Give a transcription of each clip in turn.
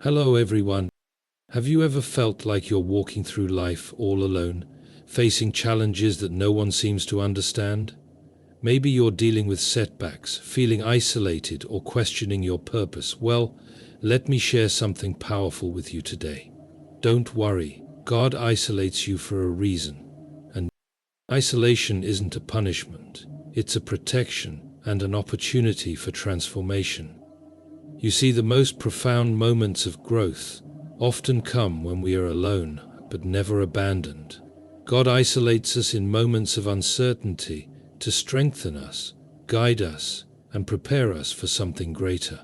Hello everyone. Have you ever felt like you're walking through life all alone, facing challenges that no one seems to understand? Maybe you're dealing with setbacks, feeling isolated, or questioning your purpose. Well, let me share something powerful with you today. Don't worry, God isolates you for a reason. And isolation isn't a punishment, it's a protection and an opportunity for transformation. You see, the most profound moments of growth often come when we are alone, but never abandoned. God isolates us in moments of uncertainty to strengthen us, guide us, and prepare us for something greater.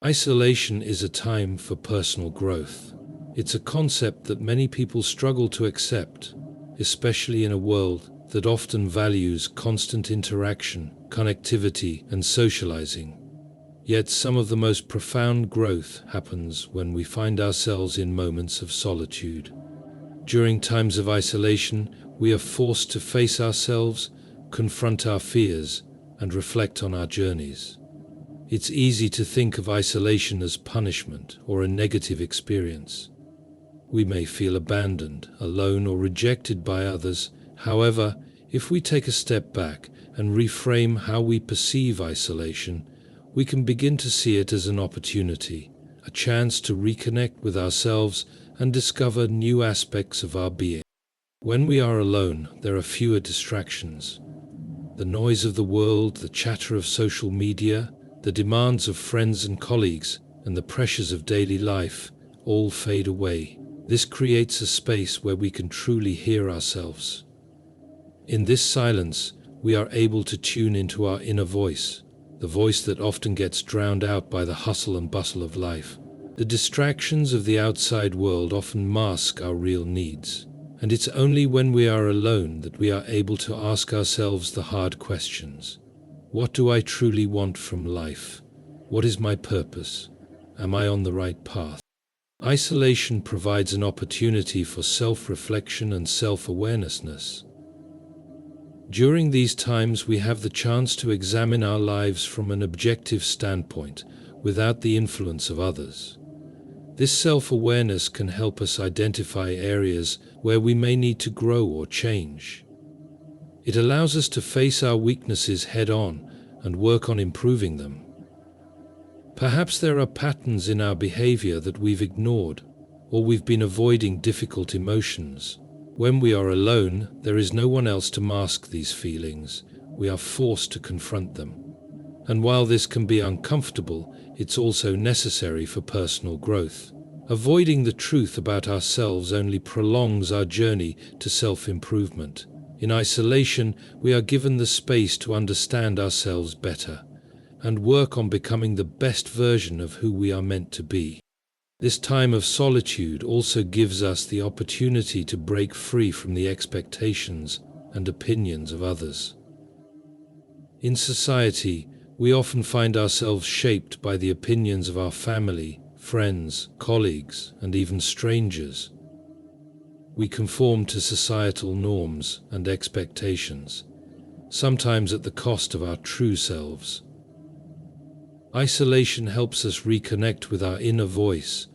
Isolation is a time for personal growth. It's a concept that many people struggle to accept, especially in a world that often values constant interaction, connectivity, and socializing. Yet some of the most profound growth happens when we find ourselves in moments of solitude. During times of isolation, we are forced to face ourselves, confront our fears, and reflect on our journeys. It's easy to think of isolation as punishment or a negative experience. We may feel abandoned, alone, or rejected by others. However, if we take a step back and reframe how we perceive isolation, we can begin to see it as an opportunity, a chance to reconnect with ourselves and discover new aspects of our being. When we are alone, there are fewer distractions. The noise of the world, the chatter of social media, the demands of friends and colleagues, and the pressures of daily life all fade away. This creates a space where we can truly hear ourselves. In this silence, we are able to tune into our inner voice, the voice that often gets drowned out by the hustle and bustle of life. The distractions of the outside world often mask our real needs, and it's only when we are alone that we are able to ask ourselves the hard questions. What do I truly want from life? What is my purpose? Am I on the right path? Isolation provides an opportunity for self-reflection and self-awareness. During these times, we have the chance to examine our lives from an objective standpoint, without the influence of others. This self-awareness can help us identify areas where we may need to grow or change. It allows us to face our weaknesses head-on and work on improving them. Perhaps there are patterns in our behavior that we've ignored, or we've been avoiding difficult emotions. When we are alone, there is no one else to mask these feelings. We are forced to confront them. And while this can be uncomfortable, it's also necessary for personal growth. Avoiding the truth about ourselves only prolongs our journey to self-improvement. In isolation, we are given the space to understand ourselves better and work on becoming the best version of who we are meant to be. This time of solitude also gives us the opportunity to break free from the expectations and opinions of others. In society, we often find ourselves shaped by the opinions of our family, friends, colleagues, and even strangers. We conform to societal norms and expectations, sometimes at the cost of our true selves. Isolation helps us reconnect with our inner voice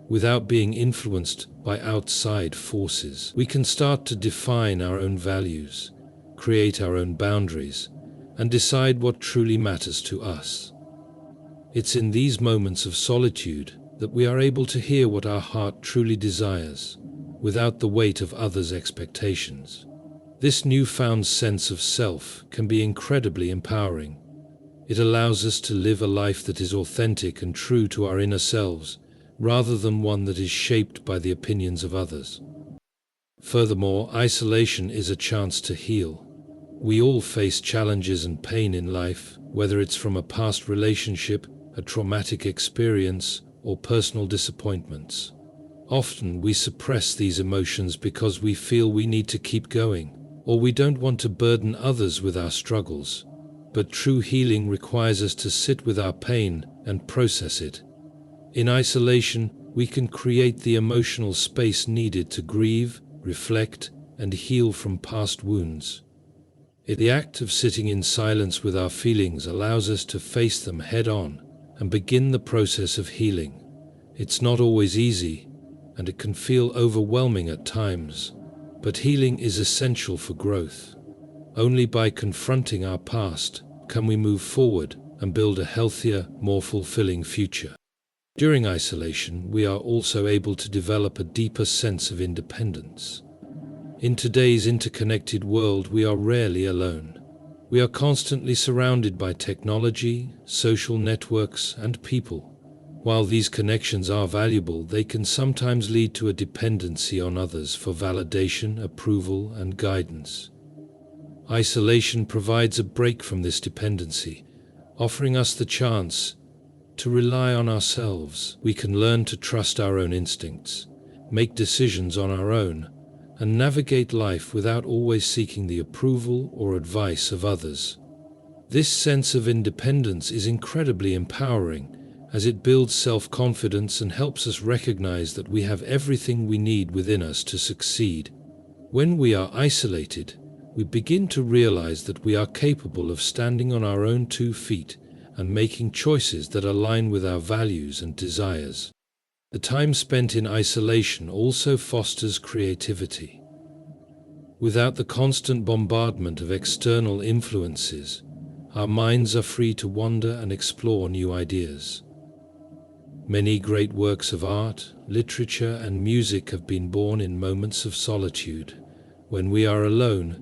without being influenced by outside forces. We can start to define our own values, create our own boundaries, and decide what truly matters to us. It's in these moments of solitude that we are able to hear what our heart truly desires, without the weight of others' expectations. This newfound sense of self can be incredibly empowering. It allows us to live a life that is authentic and true to our inner selves, rather than one that is shaped by the opinions of others. Furthermore, isolation is a chance to heal. We all face challenges and pain in life, whether it's from a past relationship, a traumatic experience, or personal disappointments. Often we suppress these emotions because we feel we need to keep going, or we don't want to burden others with our struggles. But true healing requires us to sit with our pain and process it. In isolation, we can create the emotional space needed to grieve, reflect, and heal from past wounds. The act of sitting in silence with our feelings allows us to face them head-on and begin the process of healing. It's not always easy, and it can feel overwhelming at times, but healing is essential for growth. Only by confronting our past can we move forward and build a healthier, more fulfilling future. During isolation, we are also able to develop a deeper sense of independence. In today's interconnected world, we are rarely alone. We are constantly surrounded by technology, social networks, and people. While these connections are valuable, they can sometimes lead to a dependency on others for validation, approval, and guidance. Isolation provides a break from this dependency, offering us the chance to rely on ourselves. We can learn to trust our own instincts, make decisions on our own, and navigate life without always seeking the approval or advice of others. This sense of independence is incredibly empowering, as it builds self-confidence and helps us recognize that we have everything we need within us to succeed. When we are isolated, we begin to realize that we are capable of standing on our own 2 feet and making choices that align with our values and desires. The time spent in isolation also fosters creativity. Without the constant bombardment of external influences, our minds are free to wander and explore new ideas. Many great works of art, literature, and music have been born in moments of solitude. When we are alone,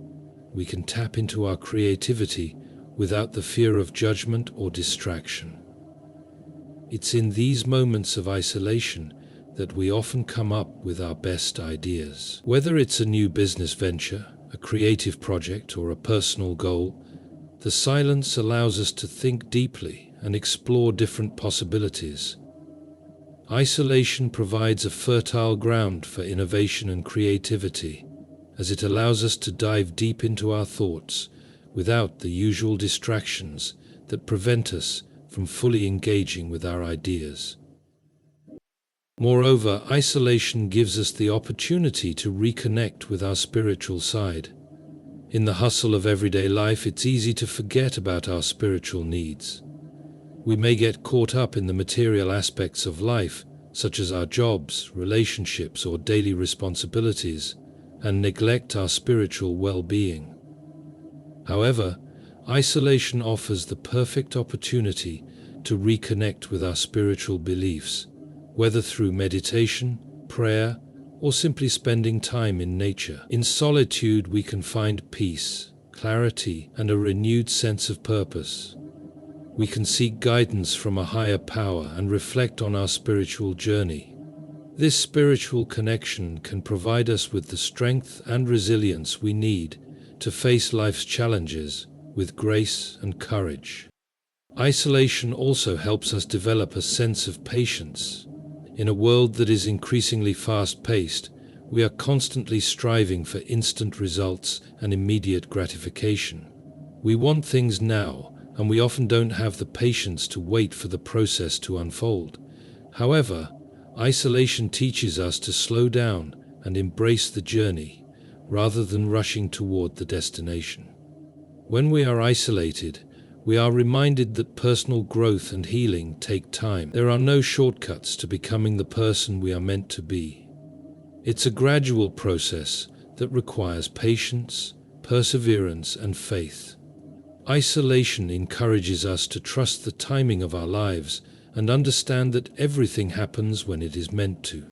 we can tap into our creativity without the fear of judgment or distraction. It's in these moments of isolation that we often come up with our best ideas. Whether it's a new business venture, a creative project, or a personal goal, the silence allows us to think deeply and explore different possibilities. Isolation provides a fertile ground for innovation and creativity, as it allows us to dive deep into our thoughts without the usual distractions that prevent us from fully engaging with our ideas. Moreover, isolation gives us the opportunity to reconnect with our spiritual side. In the hustle of everyday life, it's easy to forget about our spiritual needs. We may get caught up in the material aspects of life, such as our jobs, relationships, or daily responsibilities, and neglect our spiritual well-being. However, isolation offers the perfect opportunity to reconnect with our spiritual beliefs, whether through meditation, prayer, or simply spending time in nature. In solitude, we can find peace, clarity, and a renewed sense of purpose. We can seek guidance from a higher power and reflect on our spiritual journey. This spiritual connection can provide us with the strength and resilience we need to face life's challenges with grace and courage. Isolation also helps us develop a sense of patience. In a world that is increasingly fast-paced, we are constantly striving for instant results and immediate gratification. We want things now, and we often don't have the patience to wait for the process to unfold. However, isolation teaches us to slow down and embrace the journey, rather than rushing toward the destination. When we are isolated, we are reminded that personal growth and healing take time. There are no shortcuts to becoming the person we are meant to be. It's a gradual process that requires patience, perseverance, and faith. Isolation encourages us to trust the timing of our lives and understand that everything happens when it is meant to.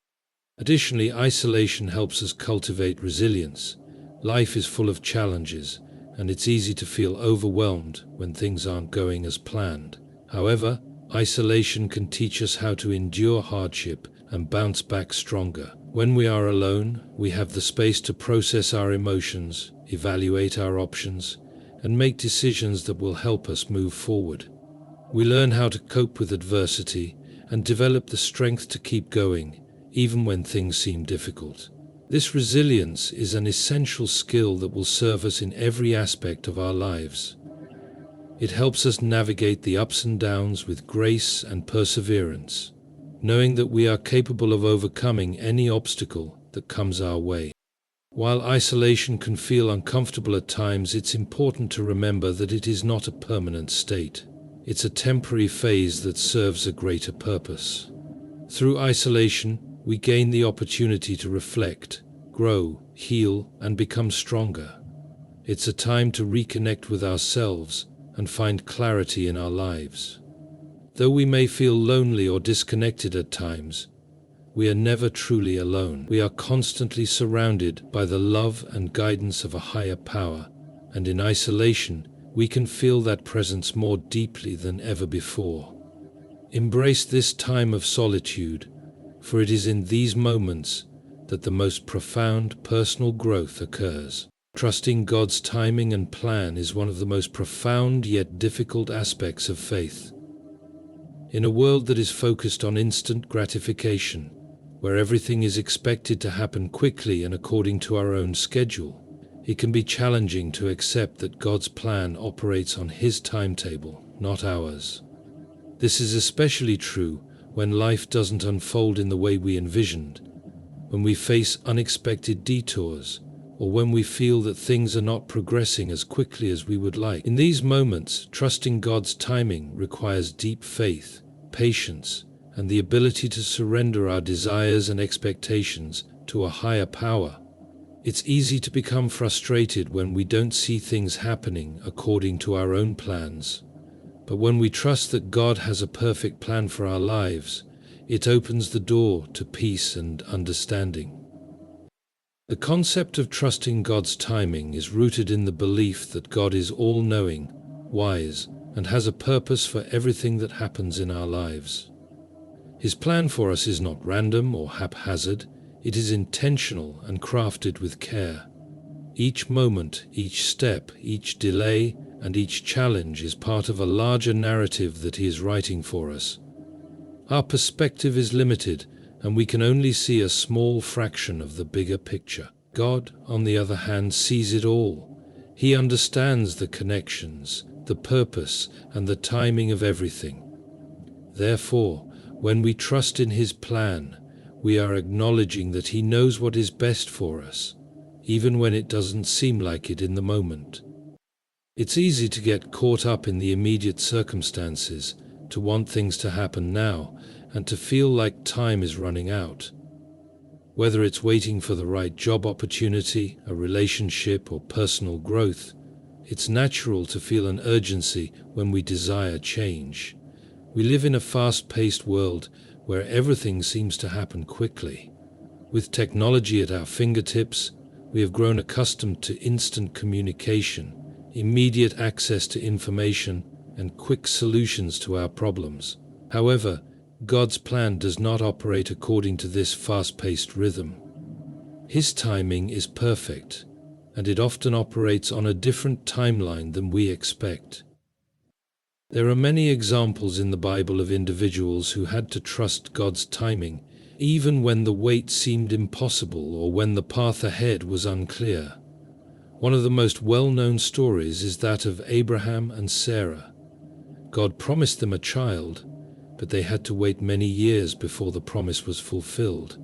Additionally, isolation helps us cultivate resilience. Life is full of challenges, and it's easy to feel overwhelmed when things aren't going as planned. However, isolation can teach us how to endure hardship and bounce back stronger. When we are alone, we have the space to process our emotions, evaluate our options, and make decisions that will help us move forward. We learn how to cope with adversity and develop the strength to keep going, even when things seem difficult. This resilience is an essential skill that will serve us in every aspect of our lives. It helps us navigate the ups and downs with grace and perseverance, knowing that we are capable of overcoming any obstacle that comes our way. While isolation can feel uncomfortable at times, it's important to remember that it is not a permanent state. It's a temporary phase that serves a greater purpose. Through isolation, we gain the opportunity to reflect, grow, heal, and become stronger. It's a time to reconnect with ourselves and find clarity in our lives. Though we may feel lonely or disconnected at times, we are never truly alone. We are constantly surrounded by the love and guidance of a higher power, and in isolation, we can feel that presence more deeply than ever before. Embrace this time of solitude, for it is in these moments that the most profound personal growth occurs. Trusting God's timing and plan is one of the most profound yet difficult aspects of faith. In a world that is focused on instant gratification, where everything is expected to happen quickly and according to our own schedule, it can be challenging to accept that God's plan operates on His timetable, not ours. This is especially true when life doesn't unfold in the way we envisioned, when we face unexpected detours, or when we feel that things are not progressing as quickly as we would like. In these moments, trusting God's timing requires deep faith, patience, and the ability to surrender our desires and expectations to a higher power. It's easy to become frustrated when we don't see things happening according to our own plans. But when we trust that God has a perfect plan for our lives, it opens the door to peace and understanding. The concept of trusting God's timing is rooted in the belief that God is all-knowing, wise, and has a purpose for everything that happens in our lives. His plan for us is not random or haphazard, it is intentional and crafted with care. Each moment, each step, each delay, and each challenge is part of a larger narrative that He is writing for us. Our perspective is limited, and we can only see a small fraction of the bigger picture. God, on the other hand, sees it all. He understands the connections, the purpose, and the timing of everything. Therefore, when we trust in His plan, we are acknowledging that He knows what is best for us, even when it doesn't seem like it in the moment. It's easy to get caught up in the immediate circumstances, to want things to happen now, and to feel like time is running out. Whether it's waiting for the right job opportunity, a relationship, or personal growth, it's natural to feel an urgency when we desire change. We live in a fast-paced world where everything seems to happen quickly. With technology at our fingertips, we have grown accustomed to instant communication, immediate access to information, and quick solutions to our problems. However, God's plan does not operate according to this fast-paced rhythm. His timing is perfect, and it often operates on a different timeline than we expect. There are many examples in the Bible of individuals who had to trust God's timing, even when the wait seemed impossible or when the path ahead was unclear. One of the most well-known stories is that of Abraham and Sarah. God promised them a child, but they had to wait many years before the promise was fulfilled.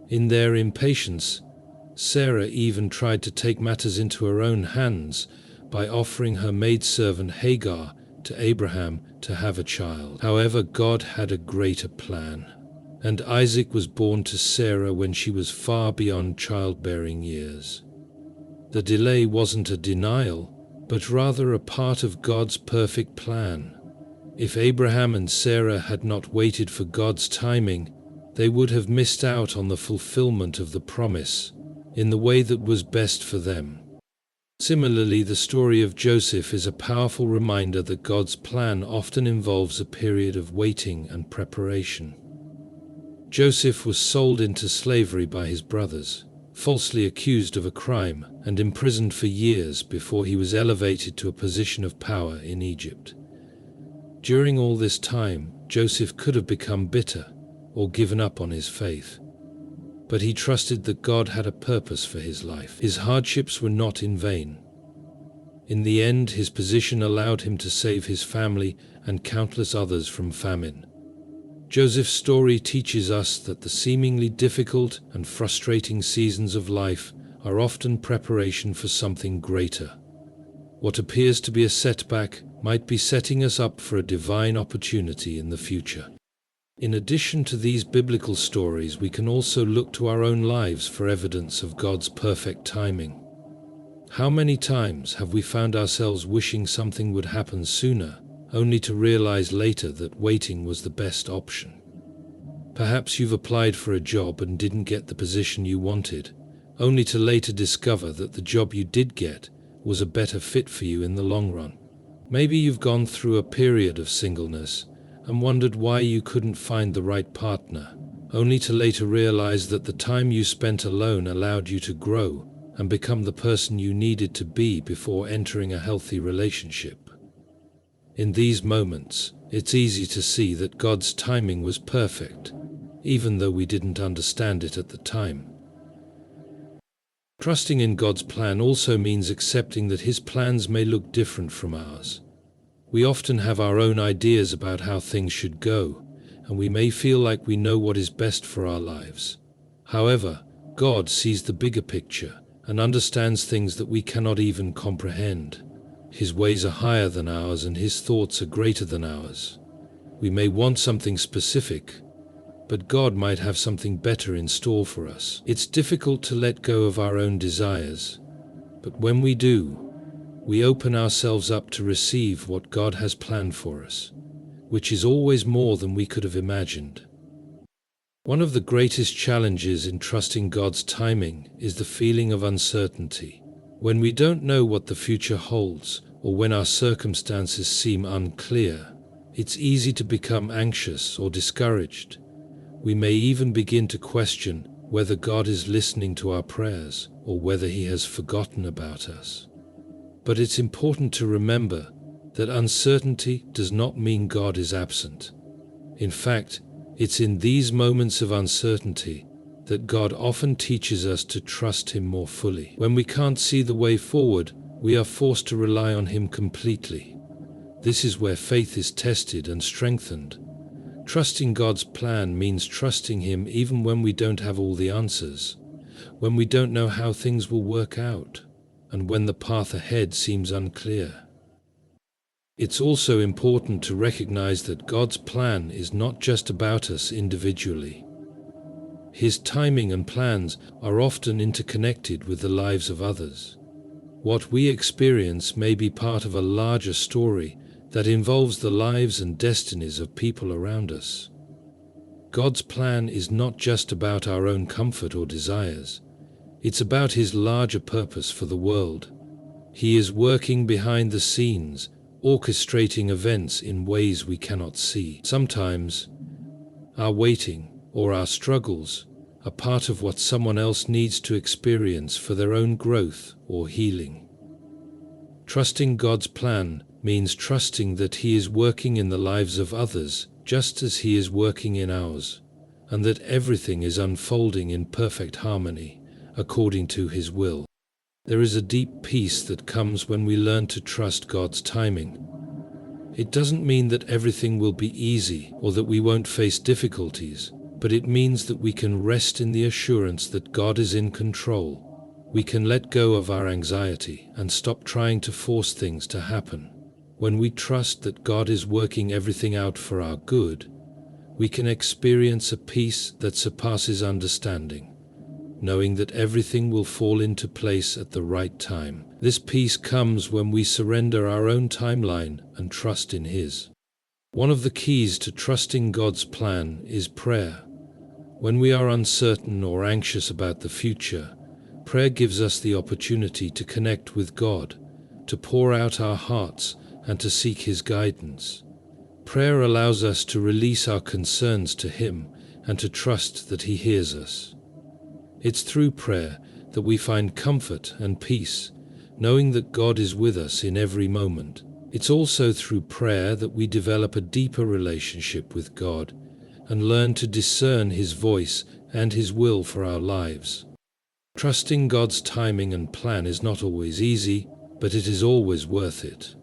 In their impatience, Sarah even tried to take matters into her own hands by offering her maidservant Hagar to Abraham to have a child. However, God had a greater plan, and Isaac was born to Sarah when she was far beyond childbearing years. The delay wasn't a denial, but rather a part of God's perfect plan. If Abraham and Sarah had not waited for God's timing, they would have missed out on the fulfillment of the promise in the way that was best for them. Similarly, the story of Joseph is a powerful reminder that God's plan often involves a period of waiting and preparation. Joseph was sold into slavery by his brothers, falsely accused of a crime, and imprisoned for years before he was elevated to a position of power in Egypt. During all this time, Joseph could have become bitter or given up on his faith. But he trusted that God had a purpose for his life. His hardships were not in vain. In the end, his position allowed him to save his family and countless others from famine. Joseph's story teaches us that the seemingly difficult and frustrating seasons of life are often preparation for something greater. What appears to be a setback might be setting us up for a divine opportunity in the future. In addition to these biblical stories, we can also look to our own lives for evidence of God's perfect timing. How many times have we found ourselves wishing something would happen sooner, only to realize later that waiting was the best option? Perhaps you've applied for a job and didn't get the position you wanted, only to later discover that the job you did get was a better fit for you in the long run. Maybe you've gone through a period of singleness and wondered why you couldn't find the right partner, only to later realize that the time you spent alone allowed you to grow and become the person you needed to be before entering a healthy relationship. In these moments, it's easy to see that God's timing was perfect, even though we didn't understand it at the time. Trusting in God's plan also means accepting that His plans may look different from ours. We often have our own ideas about how things should go, and we may feel like we know what is best for our lives. However, God sees the bigger picture and understands things that we cannot even comprehend. His ways are higher than ours, and His thoughts are greater than ours. We may want something specific, but God might have something better in store for us. It's difficult to let go of our own desires, but when we do, we open ourselves up to receive what God has planned for us, which is always more than we could have imagined. One of the greatest challenges in trusting God's timing is the feeling of uncertainty. When we don't know what the future holds, or when our circumstances seem unclear, it's easy to become anxious or discouraged. We may even begin to question whether God is listening to our prayers or whether He has forgotten about us. But it's important to remember that uncertainty does not mean God is absent. In fact, it's in these moments of uncertainty that God often teaches us to trust Him more fully. When we can't see the way forward, we are forced to rely on Him completely. This is where faith is tested and strengthened. Trusting God's plan means trusting Him even when we don't have all the answers, when we don't know how things will work out, and when the path ahead seems unclear. It's also important to recognize that God's plan is not just about us individually. His timing and plans are often interconnected with the lives of others. What we experience may be part of a larger story that involves the lives and destinies of people around us. God's plan is not just about our own comfort or desires. It's about His larger purpose for the world. He is working behind the scenes, orchestrating events in ways we cannot see. Sometimes, our waiting or our struggles are part of what someone else needs to experience for their own growth or healing. Trusting God's plan means trusting that He is working in the lives of others just as He is working in ours, and that everything is unfolding in perfect harmony according to His will. There is a deep peace that comes when we learn to trust God's timing. It doesn't mean that everything will be easy or that we won't face difficulties, but it means that we can rest in the assurance that God is in control. We can let go of our anxiety and stop trying to force things to happen. When we trust that God is working everything out for our good, we can experience a peace that surpasses understanding, knowing that everything will fall into place at the right time. This peace comes when we surrender our own timeline and trust in His. One of the keys to trusting God's plan is prayer. When we are uncertain or anxious about the future, prayer gives us the opportunity to connect with God, to pour out our hearts, and to seek His guidance. Prayer allows us to release our concerns to Him and to trust that He hears us. It's through prayer that we find comfort and peace, knowing that God is with us in every moment. It's also through prayer that we develop a deeper relationship with God and learn to discern His voice and His will for our lives. Trusting God's timing and plan is not always easy, but it is always worth it.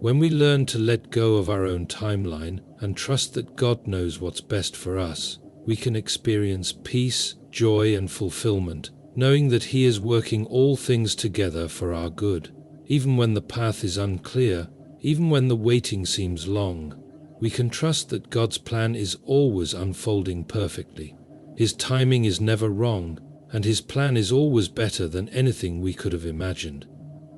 When we learn to let go of our own timeline and trust that God knows what's best for us, we can experience peace, joy, and fulfillment, knowing that He is working all things together for our good. Even when the path is unclear, even when the waiting seems long, We can trust that God's plan is always unfolding perfectly. His timing is never wrong, and His plan is always better than anything we could have imagined.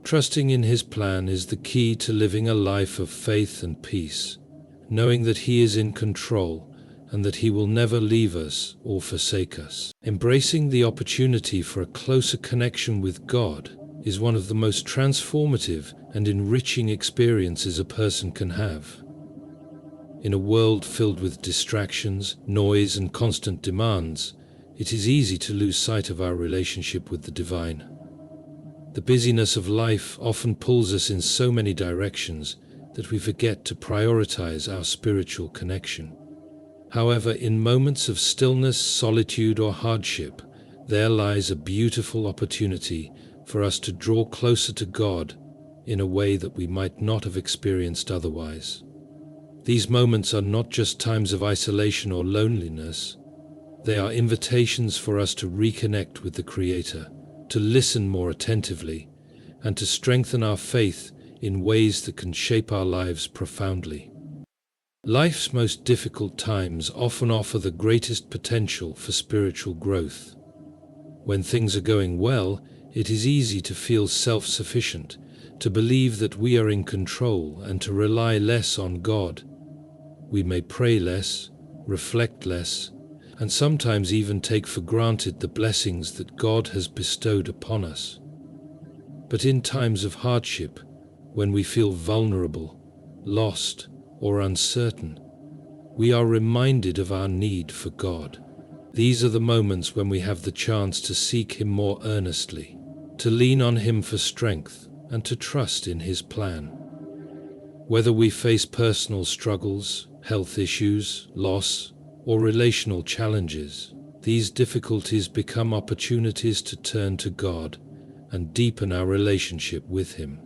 Trusting in His plan is the key to living a life of faith and peace, knowing that He is in control and that He will never leave us or forsake us. Embracing the opportunity for a closer connection with God is one of the most transformative and enriching experiences a person can have. In a world filled with distractions, noise, and constant demands, it is easy to lose sight of our relationship with the divine. The busyness of life often pulls us in so many directions that we forget to prioritize our spiritual connection. However, in moments of stillness, solitude, or hardship, there lies a beautiful opportunity for us to draw closer to God in a way that we might not have experienced otherwise. These moments are not just times of isolation or loneliness. They are invitations for us to reconnect with the Creator, to listen more attentively, and to strengthen our faith in ways that can shape our lives profoundly. Life's most difficult times often offer the greatest potential for spiritual growth. When things are going well, it is easy to feel self-sufficient, to believe that we are in control, and to rely less on God. We may pray less, reflect less, and sometimes even take for granted the blessings that God has bestowed upon us. But in times of hardship, when we feel vulnerable, lost, or uncertain, we are reminded of our need for God. These are the moments when we have the chance to seek Him more earnestly, to lean on Him for strength, and to trust in His plan. Whether we face personal struggles, health issues, loss, or relational challenges, these difficulties become opportunities to turn to God and deepen our relationship with Him.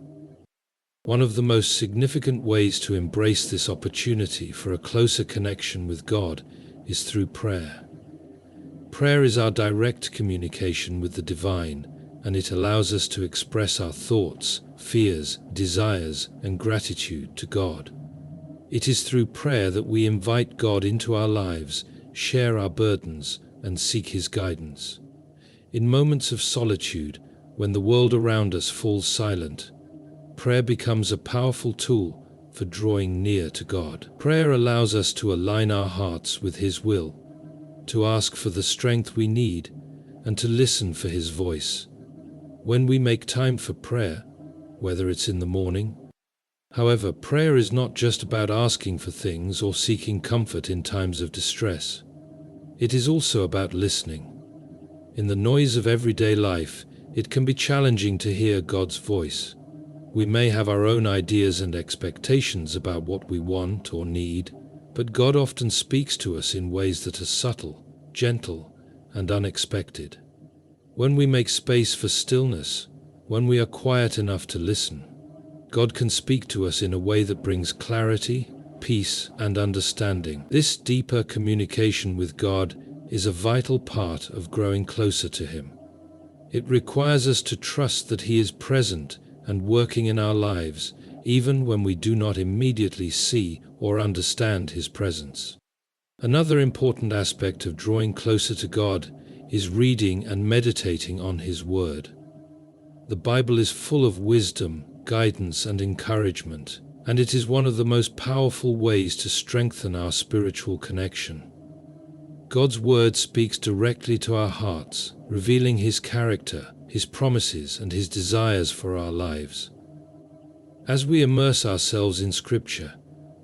One of the most significant ways to embrace this opportunity for a closer connection with God is through prayer. Prayer is our direct communication with the divine, and it allows us to express our thoughts, fears, desires, and gratitude to God. It is through prayer that we invite God into our lives, share our burdens, and seek His guidance. In moments of solitude, when the world around us falls silent, prayer becomes a powerful tool for drawing near to God. Prayer allows us to align our hearts with His will, to ask for the strength we need, and to listen for His voice. When we make time for prayer, whether it's in the morning. However, prayer is not just about asking for things or seeking comfort in times of distress. It is also about listening. In the noise of everyday life, it can be challenging to hear God's voice. We may have our own ideas and expectations about what we want or need, but God often speaks to us in ways that are subtle, gentle, and unexpected. When we make space for stillness, when we are quiet enough to listen, God can speak to us in a way that brings clarity, peace, and understanding. This deeper communication with God is a vital part of growing closer to Him. It requires us to trust that He is present and working in our lives, even when we do not immediately see or understand His presence. Another important aspect of drawing closer to God is reading and meditating on His Word. The Bible is full of wisdom, guidance, and encouragement, and it is one of the most powerful ways to strengthen our spiritual connection. God's Word speaks directly to our hearts, revealing His character, His promises, and His desires for our lives. As we immerse ourselves in Scripture,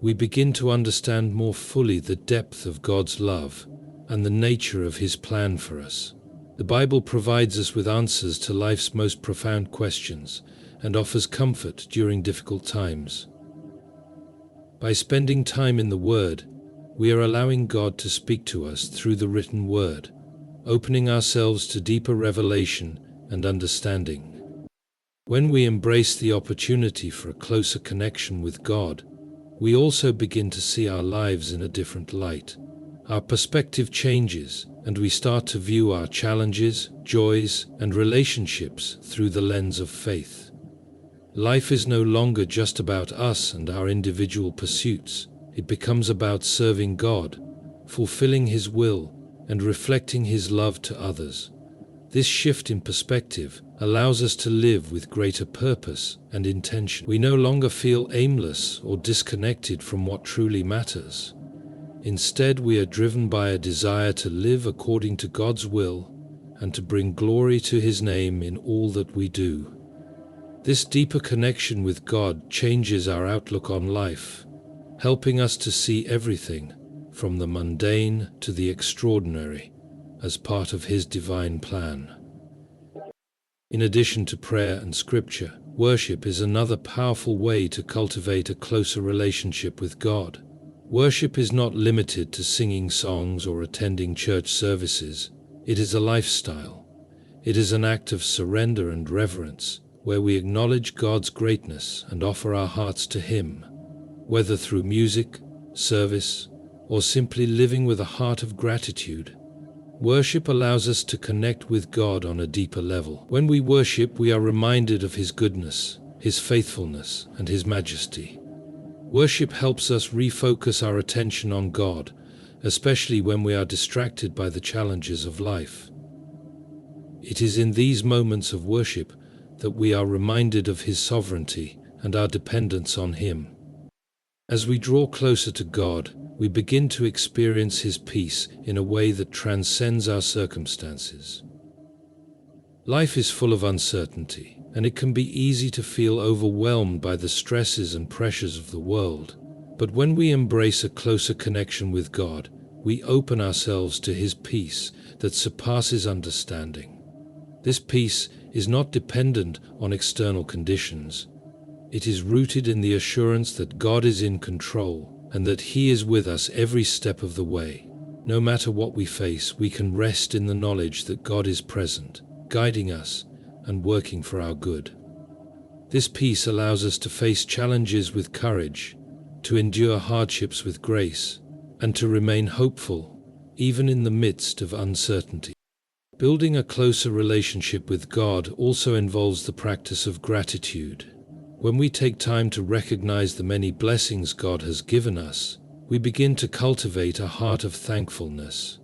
we begin to understand more fully the depth of God's love and the nature of His plan for us. The Bible provides us with answers to life's most profound questions and offers comfort during difficult times. By spending time in the Word, we are allowing God to speak to us through the written Word, opening ourselves to deeper revelation and understanding. When we embrace the opportunity for a closer connection with God, we also begin to see our lives in a different light. Our perspective changes, and we start to view our challenges, joys, and relationships through the lens of faith. Life is no longer just about us and our individual pursuits. It becomes about serving God, fulfilling His will, and reflecting His love to others. This shift in perspective allows us to live with greater purpose and intention. We no longer feel aimless or disconnected from what truly matters. Instead, we are driven by a desire to live according to God's will and to bring glory to His name in all that we do. This deeper connection with God changes our outlook on life, helping us to see everything, from the mundane to the extraordinary, as part of His divine plan. In addition to prayer and scripture, worship is another powerful way to cultivate a closer relationship with God. Worship is not limited to singing songs or attending church services. It is a lifestyle. It is an act of surrender and reverence, where we acknowledge God's greatness and offer our hearts to Him. Whether through music, service, or simply living with a heart of gratitude, worship allows us to connect with God on a deeper level. When we worship, we are reminded of His goodness, His faithfulness, and His majesty. Worship helps us refocus our attention on God, especially when we are distracted by the challenges of life. It is in these moments of worship that we are reminded of His sovereignty and our dependence on Him. As we draw closer to God, we begin to experience His peace in a way that transcends our circumstances. Life is full of uncertainty, and it can be easy to feel overwhelmed by the stresses and pressures of the world. But when we embrace a closer connection with God, we open ourselves to His peace that surpasses understanding. This peace is not dependent on external conditions. It is rooted in the assurance that God is in control and that He is with us every step of the way. No matter what we face, we can rest in the knowledge that God is present, guiding us and working for our good. This peace allows us to face challenges with courage, to endure hardships with grace, and to remain hopeful, even in the midst of uncertainty. Building a closer relationship with God also involves the practice of gratitude. When we take time to recognize the many blessings God has given us, we begin to cultivate a heart of thankfulness.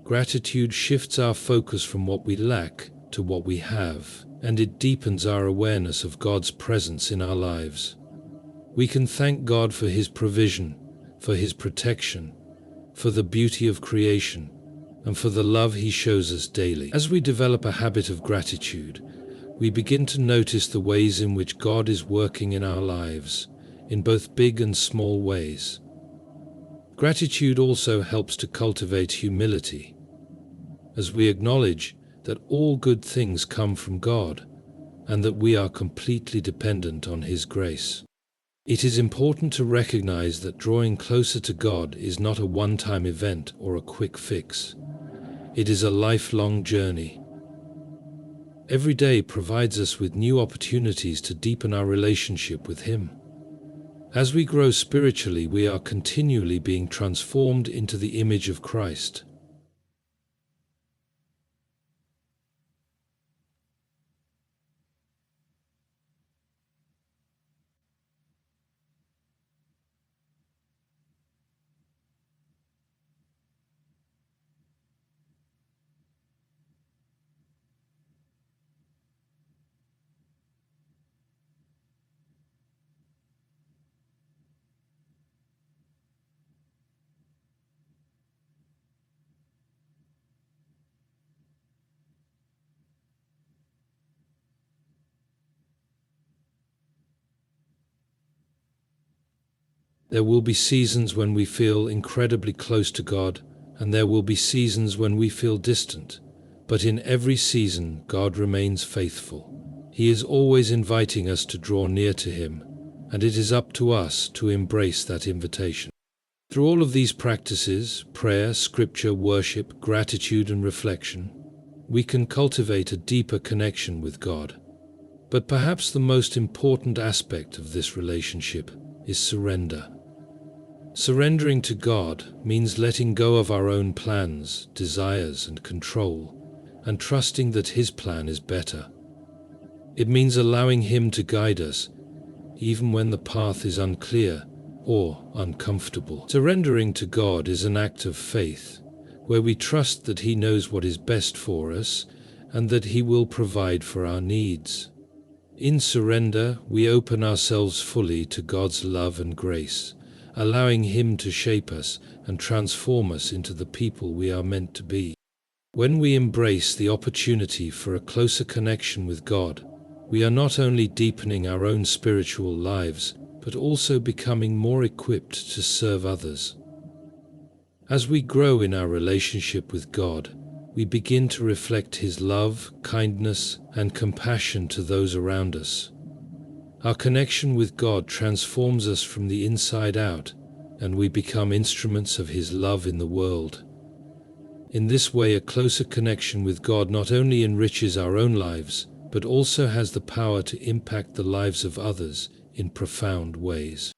Gratitude shifts our focus from what we lack to what we have, and it deepens our awareness of God's presence in our lives. We can thank God for His provision, for His protection, for the beauty of creation, and for the love He shows us daily. As we develop a habit of gratitude, we begin to notice the ways in which God is working in our lives, in both big and small ways. Gratitude also helps to cultivate humility, as we acknowledge that all good things come from God, and that we are completely dependent on His grace. It is important to recognize that drawing closer to God is not a one-time event or a quick fix. It is a lifelong journey. Every day provides us with new opportunities to deepen our relationship with Him. As we grow spiritually, we are continually being transformed into the image of Christ. There will be seasons when we feel incredibly close to God, and there will be seasons when we feel distant. But in every season, God remains faithful. He is always inviting us to draw near to Him, and it is up to us to embrace that invitation. Through all of these practices, prayer, scripture, worship, gratitude, and reflection, we can cultivate a deeper connection with God. But perhaps the most important aspect of this relationship is surrender. Surrendering to God means letting go of our own plans, desires, and control, and trusting that His plan is better. It means allowing Him to guide us, even when the path is unclear or uncomfortable. Surrendering to God is an act of faith, where we trust that He knows what is best for us and that He will provide for our needs. In surrender, we open ourselves fully to God's love and grace, allowing Him to shape us and transform us into the people we are meant to be. When we embrace the opportunity for a closer connection with God, we are not only deepening our own spiritual lives, but also becoming more equipped to serve others. As we grow in our relationship with God, we begin to reflect His love, kindness, and compassion to those around us. Our connection with God transforms us from the inside out, and we become instruments of His love in the world. In this way, a closer connection with God not only enriches our own lives, but also has the power to impact the lives of others in profound ways.